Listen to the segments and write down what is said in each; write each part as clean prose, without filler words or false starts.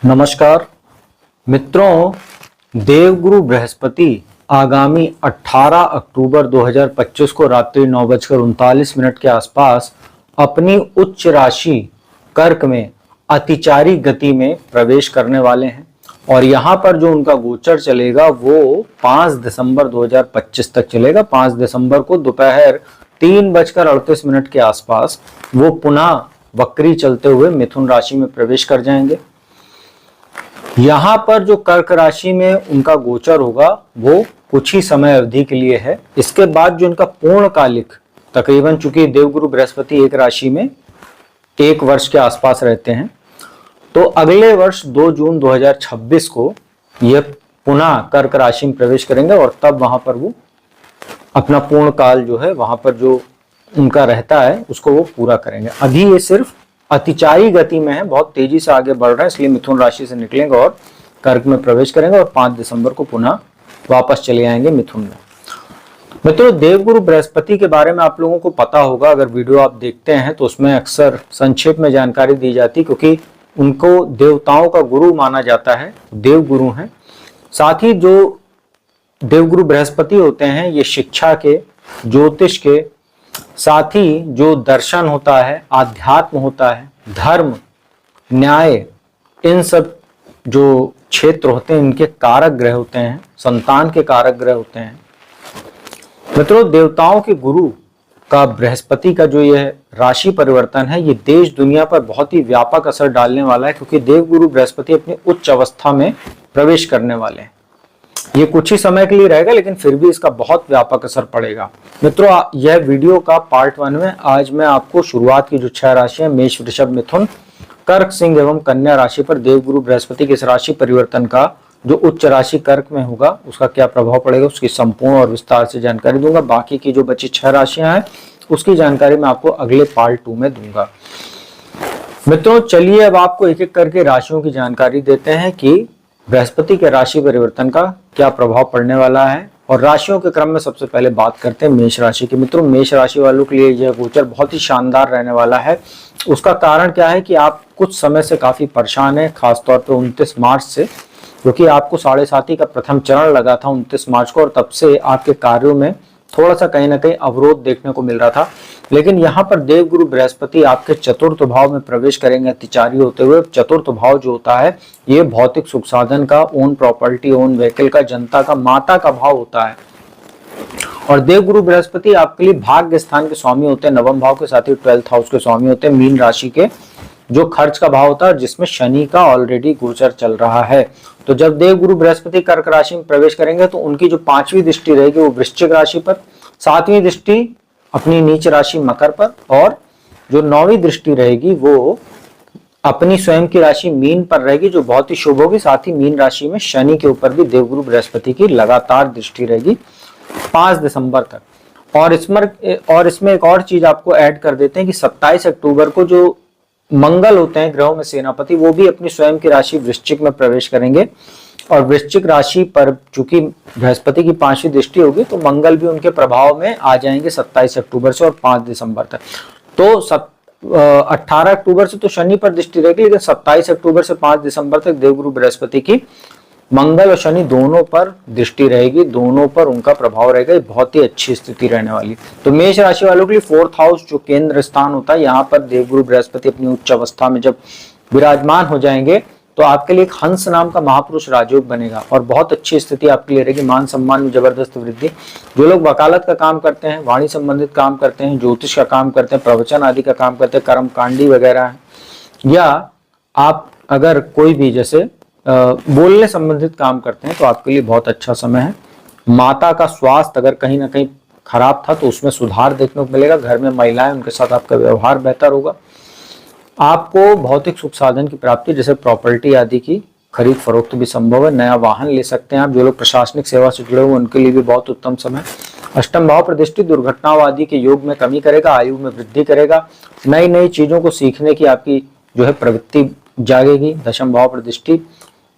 नमस्कार मित्रों, देवगुरु बृहस्पति आगामी 18 अक्टूबर 2025 को रात्रि 9:39 के आसपास अपनी उच्च राशि कर्क में अतिचारी गति में प्रवेश करने वाले हैं और यहाँ पर जो उनका गोचर चलेगा वो 5 दिसंबर 2025 तक चलेगा। 5 दिसंबर को दोपहर 3:38 के आसपास वो पुनः वक्री चलते हुए मिथुन राशि में प्रवेश कर जाएंगे। यहाँ पर जो कर्क राशि में उनका गोचर होगा वो कुछ ही समय अवधि के लिए है। इसके बाद जो उनका पूर्णकालिक तकरीबन, चूंकि देवगुरु बृहस्पति एक राशि में 1 वर्ष के आसपास रहते हैं, तो अगले वर्ष 2 जून 2026 को यह पुनः कर्क राशि में प्रवेश करेंगे और तब वहां पर वो अपना पूर्ण काल जो है वहां पर जो उनका रहता है उसको वो पूरा करेंगे। अभी ये सिर्फ अतिचारी गति में है, बहुत तेजी से आगे बढ़ रहे हैं, इसलिए मिथुन राशि से निकलेंगे और कर्क में प्रवेश करेंगे और 5 दिसंबर को पुनः वापस चले आएंगे मिथुन में। मित्रों, देवगुरु बृहस्पति के बारे में आप लोगों को पता होगा, अगर वीडियो आप देखते हैं तो उसमें अक्सर संक्षेप में जानकारी दी जाती, क्योंकि उनको देवताओं का गुरु माना जाता है, देवगुरु हैं। साथ ही जो देवगुरु बृहस्पति होते हैं ये शिक्षा के, ज्योतिष के, साथ ही जो दर्शन होता है, आध्यात्म होता है, धर्म, न्याय, इन सब जो क्षेत्र होते हैं इनके कारक ग्रह होते हैं, संतान के कारक ग्रह होते हैं। मित्रों, देवताओं के गुरु का बृहस्पति का जो यह राशि परिवर्तन है ये देश दुनिया पर बहुत ही व्यापक असर डालने वाला है, क्योंकि देवगुरु बृहस्पति अपनी उच्च अवस्था में प्रवेश करने वाले हैं। ये कुछ ही समय के लिए रहेगा, लेकिन फिर भी इसका बहुत व्यापक असर पड़ेगा। मित्रों, यह वीडियो का पार्ट 1 में आज मैं आपको शुरुआत की जो 6 राशियां मेष, वृषभ, मिथुन, कर्क, सिंह एवं कन्या राशि पर देवगुरु बृहस्पति के इस राशि परिवर्तन का जो उच्च राशि कर्क में होगा उसका क्या प्रभाव पड़ेगा उसकी संपूर्ण और विस्तार से जानकारी दूंगा। बाकी की जो बची 6 राशियां हैं उसकी जानकारी मैं आपको अगले पार्ट 2 में दूंगा। मित्रों, चलिए अब आपको एक एक करके राशियों की जानकारी देते हैं कि बृहस्पति के राशि परिवर्तन का क्या प्रभाव पड़ने वाला है। और राशियों के क्रम में सबसे पहले बात करते हैं मेष राशि की। मित्रों, मेष राशि वालों के लिए यह गोचर बहुत ही शानदार रहने वाला है। उसका कारण क्या है कि आप कुछ समय से काफी परेशान हैं, खासतौर पे 29 मार्च से, क्योंकि आपको 7.5 का प्रथम चरण लगा था 29 मार्च को और तब से आपके कार्यों में थोड़ा सा कहीं ना कहीं अवरोध देखने को मिल रहा था। लेकिन यहाँ पर देवगुरु बृहस्पति आपके चतुर्थ भाव में प्रवेश करेंगे अतिचारी होते हुए। चतुर्थ भाव जो होता है ये भौतिक सुख साधन का, ओन प्रॉपर्टी, ओन व्हीकल का, जनता का, माता का भाव होता है। और देवगुरु बृहस्पति आपके लिए भाग्य स्थान के स्वामी होते हैं, नवम भाव के साथ ही 12th हाउस के स्वामी होते हैं, मीन राशि के, जो खर्च का भाव होता है, जिसमें शनि का ऑलरेडी गोचर चल रहा है। तो जब देवगुरु बृहस्पति कर्क राशि में प्रवेश करेंगे तो उनकी जो 5वीं दृष्टि रहेगी वो वृश्चिक राशि पर, 7वीं दृष्टि अपनी नीच राशि मकर पर, और जो 9वीं दृष्टि रहेगी वो अपनी स्वयं की राशि मीन पर रहेगी, जो बहुत ही शुभ होगी। साथ ही मीन राशि में शनि के ऊपर भी देवगुरु बृहस्पति की लगातार दृष्टि रहेगी 5 दिसंबर तक। और इसमें एक और चीज आपको ऐड कर देते हैं कि 27 अक्टूबर को जो मंगल होते हैं ग्रहों में सेनापति, वो भी अपनी स्वयं की राशि वृश्चिक में प्रवेश करेंगे। और वृश्चिक राशि पर चूंकि बृहस्पति की 5वीं दृष्टि होगी तो मंगल भी उनके प्रभाव में आ जाएंगे 27 अक्टूबर से और 5 दिसंबर तक। तो 18 अक्टूबर से तो शनि पर दृष्टि रहेगी, लेकिन 27 अक्टूबर से 5 दिसंबर तक देवगुरु बृहस्पति की मंगल और शनि दोनों पर दृष्टि रहेगी, दोनों पर उनका प्रभाव रहेगा। बहुत ही अच्छी स्थिति रहने वाली। तो मेष राशि वालों के लिए 4th हाउस जो केंद्र स्थान होता है, यहाँ पर देवगुरु बृहस्पति अपनी उच्च अवस्था में जब विराजमान हो जाएंगे तो आपके लिए एक हंस नाम का महापुरुष राजयोग बनेगा और बहुत अच्छी स्थिति आपके लिए रहेगी। मान सम्मान में जबरदस्त वृद्धि। जो लोग वकालत का काम करते हैं, वाणी संबंधित काम करते हैं, ज्योतिष का काम करते हैं, प्रवचन आदि का काम करते हैं, कर्मकांडी वगैरह है, या आप अगर कोई भी जैसे बोलने संबंधित काम करते हैं तो आपके लिए बहुत अच्छा समय है। माता का स्वास्थ्य अगर कहीं ना कहीं खराब था तो उसमें सुधार देखने को मिलेगा। घर में महिलाएं, उनके साथ आपका व्यवहार बेहतर होगा। आपको भौतिक सुख साधन की प्राप्ति, जैसे प्रॉपर्टी आदि की खरीद फरोख्त भी संभव है। नया वाहन ले सकते हैं आप। जो लोग प्रशासनिक सेवा से जुड़े हुए उनके लिए भी बहुत उत्तम समय। अष्टम भाव प्रतिष्ठित दुर्घटनाओं आदि के योग में कमी करेगा, आयु में वृद्धि करेगा। नई नई चीजों को सीखने की आपकी जो है प्रवृत्ति जागेगी। दशम भाव प्रतिष्ठित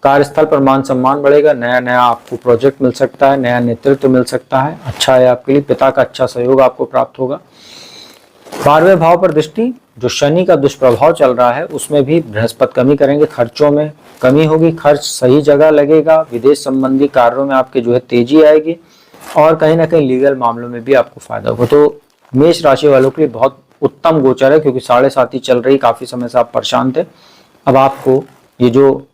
कार्यस्थल पर मान सम्मान बढ़ेगा। नया नया आपको प्रोजेक्ट मिल सकता है, नया नेतृत्व मिल सकता है। अच्छा है आपके लिए, पिता का अच्छा सहयोग आपको प्राप्त होगा। 12वें भाव पर दृष्टि, जो शनि का दुष्प्रभाव चल रहा है उसमें भी बृहस्पति कमी करेंगे, खर्चों में कमी होगी, खर्च सही जगह लगेगा, विदेश संबंधी कार्यों में आपके जो है तेजी आएगी और कहीं ना कहीं लीगल मामलों में भी आपको फायदा होगा। तो मेष राशि वालों के लिए बहुत उत्तम गोचर है, क्योंकि 7.5 चल रही, काफी समय से आप परेशान थे। अब आपको ये जो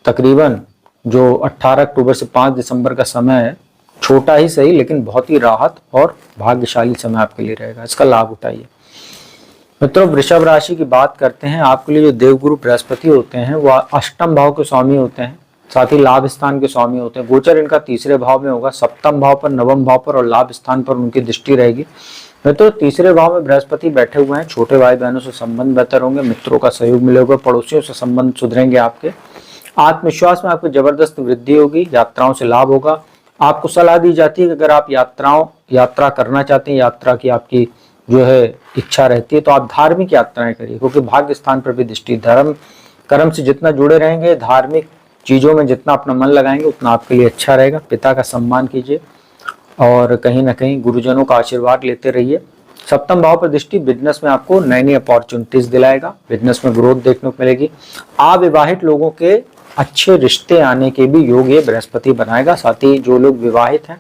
तकरीबन जो 18 अक्टूबर से 5 दिसंबर का समय है, छोटा ही सही लेकिन बहुत ही राहत और भाग्यशाली समय आपके लिए रहेगा, इसका लाभ उठाइए। मित्रों, वृषभ राशि की बात करते हैं। आपके लिए जो देवगुरु बृहस्पति होते हैं वो अष्टम भाव के स्वामी होते हैं, साथ ही लाभ स्थान के स्वामी होते हैं। गोचर इनका तीसरे भाव में होगा, सप्तम भाव पर, नवम भाव पर और लाभ स्थान पर उनकी दृष्टि रहेगी। मित्रों, तीसरे भाव में बृहस्पति बैठे हुए हैं, छोटे भाई बहनों से संबंध बेहतर होंगे, मित्रों का सहयोग मिलेगा, पड़ोसियों से संबंध सुधरेंगे आपके, आत्मविश्वास में आपकी जबरदस्त वृद्धि होगी, यात्राओं से लाभ होगा। आपको सलाह दी जाती है कि अगर आप यात्रा करना चाहते हैं, यात्रा की आपकी जो है इच्छा रहती है, तो आप धार्मिक यात्राएं करिए, क्योंकि भाग्य स्थान पर भी दृष्टि, धर्म कर्म से जितना जुड़े रहेंगे, धार्मिक चीजों में जितना अपना मन लगाएंगे उतना आपके लिए अच्छा रहेगा। पिता का सम्मान कीजिए और कहीं ना कहीं गुरुजनों का आशीर्वाद लेते रहिए। सप्तम भाव पर दृष्टि बिजनेस में आपको नई नई अपॉर्चुनिटीज दिलाएगा, बिजनेस में ग्रोथ देखने को मिलेगी। अविवाहित लोगों के अच्छे रिश्ते आने के भी योग ये बृहस्पति बनाएगा। साथ ही जो लोग विवाहित हैं,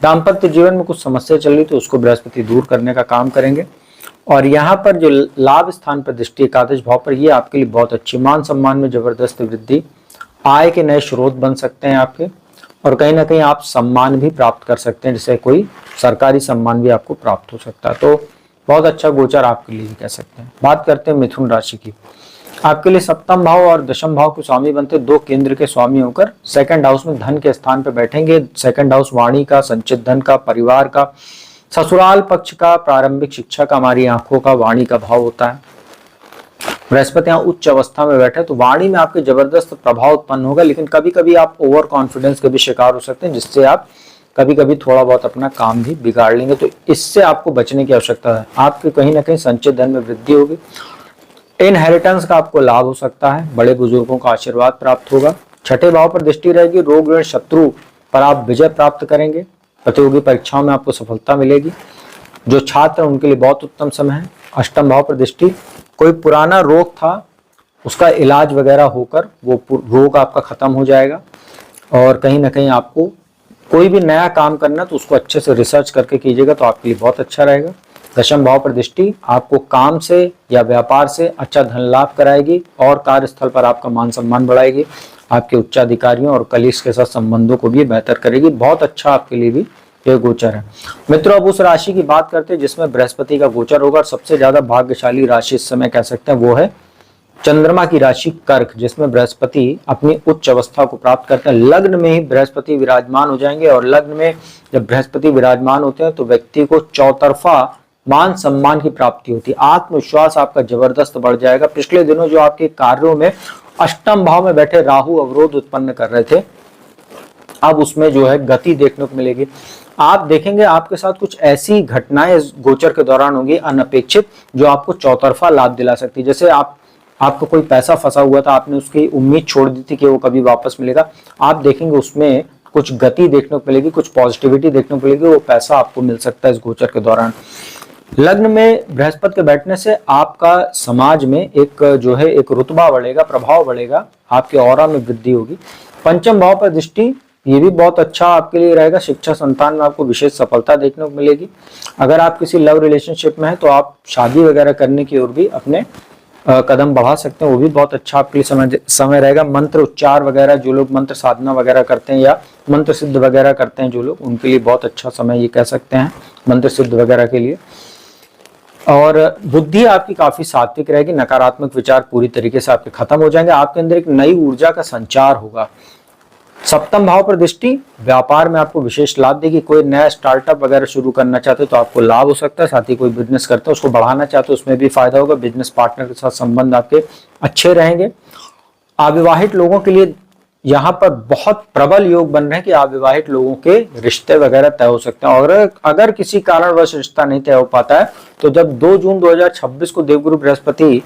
दाम्पत्य जीवन में कुछ समस्या चल रही तो उसको बृहस्पति दूर करने का काम करेंगे। और यहाँ पर जो लाभ स्थान पर दृष्टि एकादश भाव पर, ये आपके लिए बहुत अच्छी, मान सम्मान में जबरदस्त वृद्धि, आय के नए स्रोत बन सकते हैं आपके, और कहीं ना कहीं आप सम्मान भी प्राप्त कर सकते हैं, जैसे कोई सरकारी सम्मान भी आपको प्राप्त हो सकता है। तो बहुत अच्छा गोचर आपके लिए कह सकते हैं। बात करते हैं मिथुन राशि की। आपके लिए सप्तम भाव और दशम भाव के स्वामी बनते, दो केंद्र के स्वामी होकर सेकंड हाउस में धन के स्थान पर बैठेंगे। सेकंड हाउस वाणी का, संचित धन का, परिवार का, ससुराल पक्ष का, प्रारंभिक शिक्षा का, हमारी आंखों का, वाणी का भाव होता है। बृहस्पति यहाँ उच्च अवस्था में बैठे तो वाणी में आपके जबरदस्त प्रभाव उत्पन्न होगा, लेकिन कभी कभी आप ओवर कॉन्फिडेंस के भी शिकार हो सकते हैं, जिससे आप कभी कभी थोड़ा बहुत अपना काम भी बिगाड़ लेंगे। तो इससे आपको बचने की आवश्यकता है। आपके कहीं ना कहीं संचित धन में वृद्धि होगी, इनहेरिटेंस का आपको लाभ हो सकता है, बड़े बुजुर्गों का आशीर्वाद प्राप्त होगा। छठे भाव पर दृष्टि रहेगी, रोग ऋण शत्रु पर आप विजय प्राप्त करेंगे, प्रतियोगी परीक्षाओं में आपको सफलता मिलेगी। जो छात्र उनके लिए बहुत उत्तम समय है। अष्टम भाव पर दृष्टि, कोई पुराना रोग था उसका इलाज वगैरह होकर वो रोग आपका खत्म हो जाएगा, और कहीं ना कहीं आपको कोई भी नया काम करना तो उसको अच्छे से रिसर्च करके कीजिएगा, तो आपके लिए बहुत अच्छा रहेगा। दशम भाव पर दृष्टि आपको काम से या व्यापार से अच्छा धन लाभ कराएगी और कार्यस्थल पर आपका मान सम्मान बढ़ाएगी, आपके उच्चाधिकारियों और कलीग्स के साथ संबंधों को भी बेहतर करेगी। बहुत अच्छा आपके लिए भी ये गोचर है। मित्रों, अब उस राशि की बात करते हैं जिसमें बृहस्पति का गोचर होगा। सबसे ज्यादा भाग्यशाली राशि इस समय कह सकते हैं वो है चंद्रमा की राशि कर्क, जिसमें बृहस्पति अपनी उच्च अवस्था को प्राप्त करते हैं। लग्न में ही बृहस्पति विराजमान हो जाएंगे, और लग्न में जब बृहस्पति विराजमान होते हैं तो व्यक्ति को चौतरफा मान सम्मान की प्राप्ति होती है, आत्मविश्वास आपका जबरदस्त बढ़ जाएगा। पिछले दिनों जो आपके कार्यों में अष्टम भाव में बैठे राहु अवरोध उत्पन्न कर रहे थे, अब उसमें जो है गति देखने को मिलेगी। आप देखेंगे आपके साथ कुछ ऐसी घटनाएं इस गोचर के दौरान होंगी अनपेक्षित, जो आपको चौतरफा लाभ दिला सकती है। जैसे आपको कोई पैसा फंसा हुआ था, आपने उसकी उम्मीद छोड़ दी थी कि वो कभी वापस मिलेगा, आप देखेंगे उसमें कुछ गति देखने को मिलेगी, कुछ पॉजिटिविटी देखने को मिलेगी, वो पैसा आपको मिल सकता है इस गोचर के दौरान। लग्न में बृहस्पति के बैठने से आपका समाज में एक जो है एक रुतबा बढ़ेगा, प्रभाव बढ़ेगा, आपके ऑरा में वृद्धि होगी। पंचम भाव पर दृष्टि, ये भी बहुत अच्छा आपके लिए रहेगा। शिक्षा संतान में आपको विशेष सफलता देखने को मिलेगी। अगर आप किसी लव रिलेशनशिप में हैं तो आप शादी वगैरह करने की ओर भी अपने कदम बढ़ा सकते हैं, वो भी बहुत अच्छा आपके लिए समय रहेगा। मंत्र उच्चार वगैरह, जो लोग मंत्र साधना वगैरह करते हैं या मंत्र सिद्ध वगैरह करते हैं जो लोग, उनके लिए बहुत अच्छा समय ये कह सकते हैं मंत्र सिद्ध वगैरह के लिए। और बुद्धि आपकी काफी सात्विक रहेगी, नकारात्मक विचार पूरी तरीके से आपके खत्म हो जाएंगे, आपके अंदर एक नई ऊर्जा का संचार होगा। सप्तम भाव पर दृष्टि व्यापार में आपको विशेष लाभ देगी। कोई नया स्टार्टअप वगैरह शुरू करना चाहते हो तो आपको लाभ हो सकता है, साथ ही कोई बिजनेस करते हो उसको बढ़ाना चाहते हो उसमें भी फायदा होगा। बिजनेस पार्टनर के साथ संबंध आपके अच्छे रहेंगे। अविवाहित लोगों के लिए यहाँ पर बहुत प्रबल योग बन रहे हैं कि अविवाहित लोगों के रिश्ते वगैरह तय हो सकते हैं, और अगर किसी कारणवश रिश्ता नहीं तय हो पाता है तो जब 2 जून 2026 को देवगुरु बृहस्पति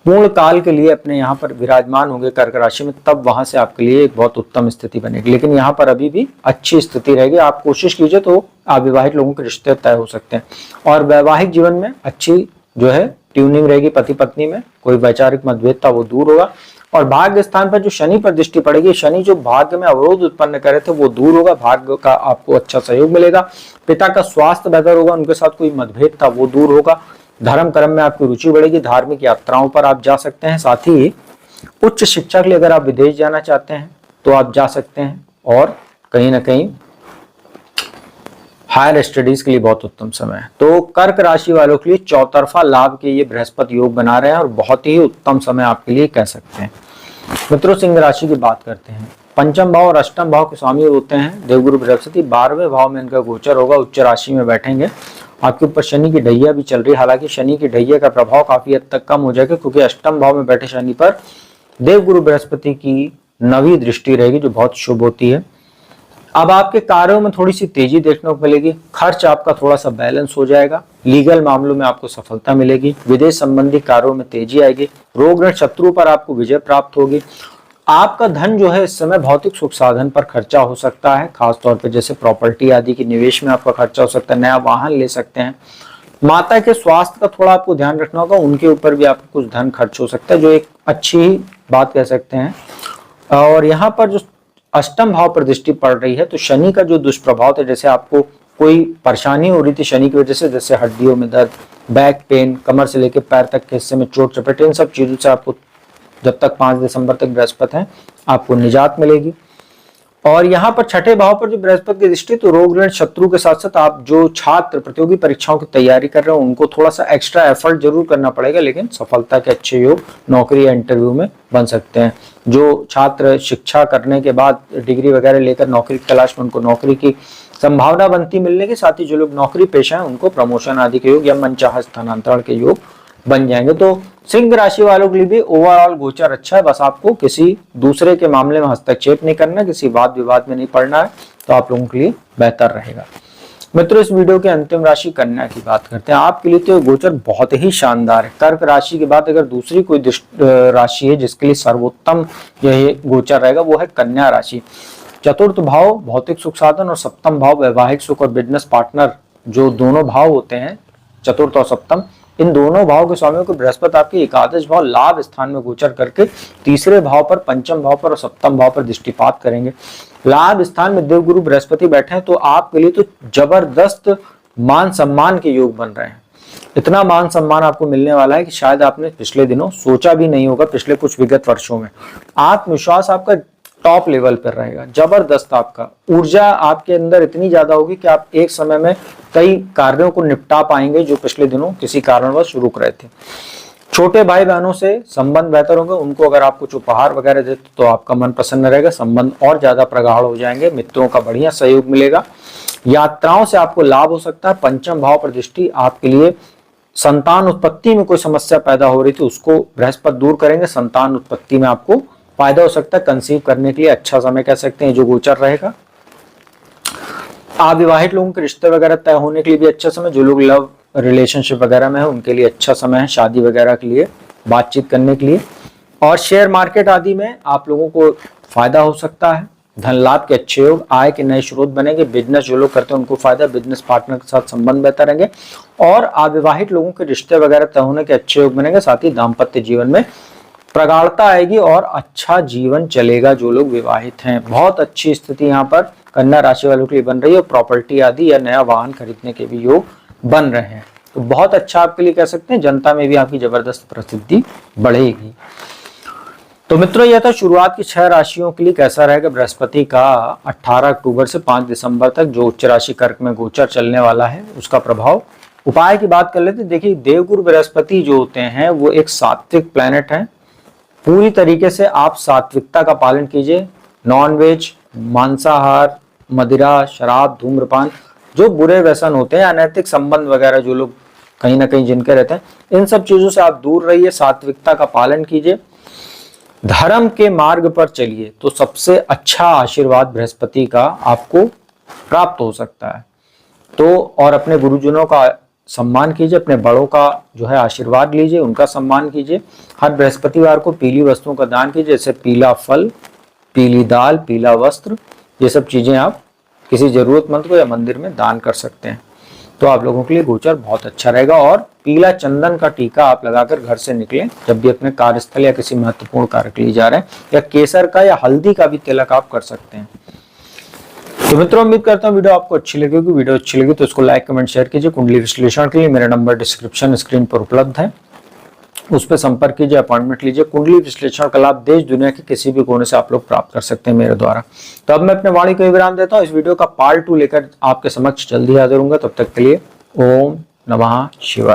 पूर्ण काल के लिए अपने यहाँ पर विराजमान होंगे कर्क राशि में, तब वहां से आपके लिए एक बहुत उत्तम स्थिति बनेगी। लेकिन यहाँ पर अभी भी अच्छी स्थिति रहेगी, आप कोशिश कीजिए तो अविवाहित लोगों के रिश्ते तय हो सकते हैं। और वैवाहिक जीवन में अच्छी जो है ट्यूनिंग रहेगी, पति पत्नी में कोई वैचारिक मतभेद था वो दूर होगा। और भाग्य स्थान पर जो शनि पर दृष्टि पड़ेगी, शनि जो भाग्य में अवरोध उत्पन्न करे थे वो दूर होगा, भाग्य का आपको अच्छा सहयोग मिलेगा। पिता का स्वास्थ्य बेहतर होगा, उनके साथ कोई मतभेद था वो दूर होगा। धर्म कर्म में आपकी रुचि बढ़ेगी, धार्मिक यात्राओं पर आप जा सकते हैं। साथ ही उच्च शिक्षा के लिए अगर आप विदेश जाना चाहते हैं तो आप जा सकते हैं, और कहीं ना कहीं हायर स्टडीज के लिए बहुत उत्तम समय है। तो कर्क राशि वालों के लिए चौतरफा लाभ के ये बृहस्पति योग बना रहे हैं और बहुत ही उत्तम समय आपके लिए कह सकते हैं। मित्रों, सिंह राशि की बात करते हैं। पंचम भाव और अष्टम भाव के स्वामी होते हैं देवगुरु बृहस्पति। 12वें भाव में इनका गोचर होगा, उच्च राशि में बैठेंगे। आपके ऊपर शनि की ढैया भी चल रही है, हालांकि शनि की ढैया का प्रभाव काफी हद तक कम हो जाएगा, क्योंकि अष्टम भाव में बैठे शनि पर देवगुरु बृहस्पति की 9वीं दृष्टि रहेगी, जो बहुत शुभ होती है। अब आपके कार्यों में थोड़ी सी तेजी देखने को मिलेगी, खर्च आपका थोड़ा सा बैलेंस हो जाएगा, लीगल मामलों में आपको सफलता मिलेगी, विदेश संबंधी कार्यों में तेजी आएगी, रोग ऋण शत्रु पर आपको विजय प्राप्त होगी। आपका धन जो है इस समय भौतिक सुख साधन पर खर्चा हो सकता है, खासतौर पर जैसे प्रॉपर्टी आदि की निवेश में आपका खर्चा हो सकता है, नया वाहन ले सकते हैं। माता के स्वास्थ्य का थोड़ा आपको ध्यान रखना होगा, उनके ऊपर भी आपको कुछ धन खर्च हो सकता है, जो एक अच्छी बात कह सकते हैं। और यहाँ पर जो अष्टम भाव पर दृष्टि पड़ रही है, तो शनि का जो दुष्प्रभाव था, जैसे आपको कोई परेशानी हो रही थी शनि की वजह से, जैसे हड्डियों में दर्द, बैक पेन, कमर से लेकर पैर तक के हिस्से में चोट चपेट, इन सब चीजों से आपको जब तक 5 दिसंबर तक बृहस्पति है आपको निजात मिलेगी। और यहाँ पर छठे भाव पर जो बृहस्पति की दृष्टि, तो रोग ऋण शत्रु के साथ साथ आप जो छात्र प्रतियोगी परीक्षाओं की तैयारी कर रहे हो उनको थोड़ा सा एक्स्ट्रा एफर्ट जरूर करना पड़ेगा, लेकिन सफलता के अच्छे योग नौकरी या इंटरव्यू में बन सकते हैं। जो छात्र शिक्षा करने के बाद डिग्री वगैरह लेकर नौकरी की तलाश में, उनको नौकरी की संभावना बनती मिलने के साथ ही जो लोग नौकरी पेशा है उनको प्रमोशन आदि के योग या मनचाहा स्थानांतरण के योग बन जाएंगे। तो सिंह राशि वालों के लिए भी ओवरऑल गोचर अच्छा है, बस आपको किसी दूसरे के मामले में हस्तक्षेप नहीं करना, किसी वाद विवाद में नहीं पड़ना है, तो आप लोगों के लिए बेहतर रहेगा। मित्रों, इस वीडियो के अंतिम राशि कन्या की बात करते हैं। आपके लिए तो गोचर बहुत ही शानदार है। कर्क राशि के बाद अगर दूसरी कोई राशि है जिसके लिए सर्वोत्तम यह गोचर रहेगा, वो है कन्या राशि। चतुर्थ भाव भौतिक सुख साधन और सप्तम भाव वैवाहिक सुख और बिजनेस पार्टनर, जो दोनों भाव होते हैं चतुर्थ और सप्तम, इन दोनों भाव के स्वामियों को बृहस्पति आपके एकादश भाव लाभ स्थान में गोचर करके तीसरे भाव पर, पंचम भाव पर और सप्तम भाव पर दृष्टिपात करेंगे। लाभ स्थान में देवगुरु बृहस्पति बैठे हैं, तो आपके लिए तो जबरदस्त मान सम्मान के योग बन रहे हैं। इतना मान सम्मान आपको मिलने वाला है कि शायद आपने पिछले दिनों सोचा भी नहीं होगा, पिछले कुछ विगत वर्षों में। आत्मविश्वास आपका टॉप लेवल पर रहेगा, जबरदस्त आपका ऊर्जा आपके अंदर इतनी ज्यादा होगी कि आप एक समय में कई कार्यों को निपटा पाएंगे जो पिछले दिनों किसी कारणवश रुक रहे थे। छोटे भाई बहनों से संबंध बेहतर होंगे, उनको अगर आप कुछ उपहार वगैरह देते तो आपका मन प्रसन्न रहेगा, संबंध और ज्यादा प्रगाढ़ हो जाएंगे, मित्रों का बढ़िया सहयोग मिलेगा, यात्राओं से आपको लाभ हो सकता है। पंचम भाव पर दृष्टि आपके लिए संतान उत्पत्ति में कोई समस्या पैदा हो रही थी उसको बृहस्पति दूर करेंगे, संतान उत्पत्ति में आपको फायदा हो सकता है, कंसीव करने के लिए अच्छा समय कह सकते हैं जो गोचर रहेगा। अविवाहित लोगों के रिश्ते वगैरह तय होने के लिए भी अच्छा समय, जो लोग लव रिलेशनशिप वगैरह में है उनके लिए अच्छा समय है, शादी वगैरह के लिए, बातचीत करने के लिए। और शेयर मार्केट आदि में आप लोगों को फायदा हो सकता है, धन लाभ के अच्छे योग, आय के नए स्रोत बनेंगे, बिजनेस जो लोग करते हैं उनको फायदा, बिजनेस पार्टनर के साथ संबंध बेहतर रहेंगे। और अविवाहित लोगों के रिश्ते वगैरह तय होने के अच्छे योग बनेंगे, साथ ही दाम्पत्य जीवन में प्रगाढ़ता आएगी और अच्छा जीवन चलेगा। जो लोग विवाहित हैं, बहुत अच्छी स्थिति यहाँ पर कन्या राशि वालों के लिए बन रही है, और प्रॉपर्टी आदि या नया वाहन खरीदने के भी योग बन रहे हैं, तो बहुत अच्छा आपके लिए कह सकते हैं। जनता में भी आपकी जबरदस्त प्रसिद्धि बढ़ेगी। तो मित्रों, यह था शुरुआत की 6 राशियों के लिए कैसा रहेगा बृहस्पति का 18 अक्टूबर से 5 दिसंबर तक जो उच्च राशि कर्क में गोचर चलने वाला है उसका प्रभाव। उपाय की बात कर लेते हैं। देखिए, देवगुरु बृहस्पति जो होते हैं वो एक सात्विक प्लैनेट है। पूरी तरीके से आप सात्विकता का पालन कीजिए। नॉनवेज, मांसाहार, मदिरा, शराब, धूम्रपान, जो बुरे व्यसन होते हैं, अनैतिक संबंध वगैरह जो लोग कहीं ना कहीं जिनके रहते हैं, इन सब चीजों से आप दूर रहिए, सात्विकता का पालन कीजिए, धर्म के मार्ग पर चलिए, तो सबसे अच्छा आशीर्वाद बृहस्पति का आपको प्राप्त हो सकता है। तो और अपने गुरुजनों का सम्मान कीजिए, अपने बड़ों का जो है आशीर्वाद लीजिए, उनका सम्मान कीजिए। हर बृहस्पतिवार को पीली वस्तुओं का दान कीजिए, जैसे पीला फल, पीली दाल, पीला वस्त्र, ये सब चीजें आप किसी जरूरतमंद को या मंदिर में दान कर सकते हैं। तो आप लोगों के लिए गोचर बहुत अच्छा रहेगा। और पीला चंदन का टीका आप लगाकर घर से निकलें जब भी अपने कार्यस्थल या किसी महत्वपूर्ण कार्य के लिए जा रहे हैं, या केसर का या हल्दी का भी तिलक आप कर सकते हैं। तो मित्रों, उम्मीद करता हूँ वीडियो आपको अच्छी लगेगी। वीडियो अच्छी लगी तो इसको लाइक, कमेंट, शेयर कीजिए। कुंडली विश्लेषण के लिए मेरा नंबर डिस्क्रिप्शन स्क्रीन पर उपलब्ध है, उस पर संपर्क कीजिए, अपॉइंटमेंट लीजिए। कुंडली विश्लेषण का लाभ देश दुनिया के किसी भी कोने से आप लोग प्राप्त कर सकते हैं मेरे द्वारा। तो अब मैं अपने वाणी को विराम देता हूँ। इस वीडियो का पार्ट 2 लेकर आपके समक्ष जल्दी हाजिर होऊंगा। तब तक के लिए ओम नमः शिवाय।